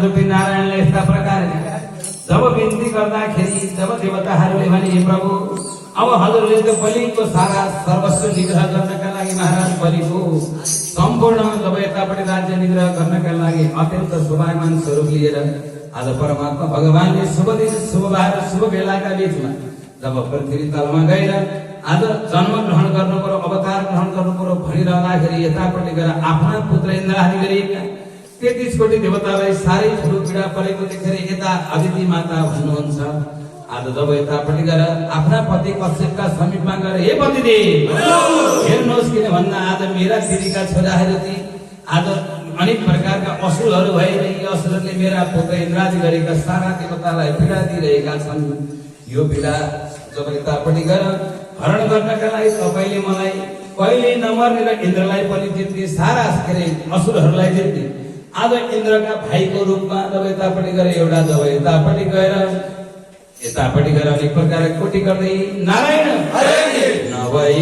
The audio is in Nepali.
रूपी नारायणले यस्ता प्रकारले जब बिन्ती गर्दाखेरि जब देवताहरूले भने हे प्रभु अब हजुरले त्यो बलिको सारा सर्वस्व निग्रह गर्नका लागि महाराज बलिको सम्पूर्ण जब यतापट्टि राज्य निग्रह गर्नका लागि अत्यन्त शोभायमान स्वरूप लिएर आज परमात्मा भगवानले शुभ दिन शुभ बार शुभ बेलाका बीचमा जब पृथ्वी तलमा गएर आज जन्म ग्रहण गर्नु पर्यो अवतार ग्रहण गर्नु पर्यो भनिरहँदाखेरि यतापट्टि गएर आफ्ना पुत्र इन्द्रहारी गरिएका 33 कोटी देवतालाई साह्रै ठुलो पीडा परेको देखेर यता अदिति माता भन्नुहुन्छ आज जब यतापट्टि गएर आफ्ना पति कश्यपका समीपमा गएर हे पतिदेव हेर्नुहोस् किन भन्दा आज मेरा दिदीका छोराहरू ती आज अनेक प्रकारका असुरहरू भए यी असुरहरूले मेरा पुत्र इन्द्रादी गरेका सारा देवतालाई पीडा दिइरहेका छन् यो पीडा जब यतापट्टि गएर हरण गर्नका लागि तपाईले मलाई कहिले नमर्ने र इन्द्रलाई पनि जित्ने सारा असुरहरूलाई जित्ने आज इन्द्रका भाइको रूपमा जब यतापट्टि गएर एउटा जब यतापट्टि गएर अनेक प्रकारका कोटी गर्दै नारायण नभई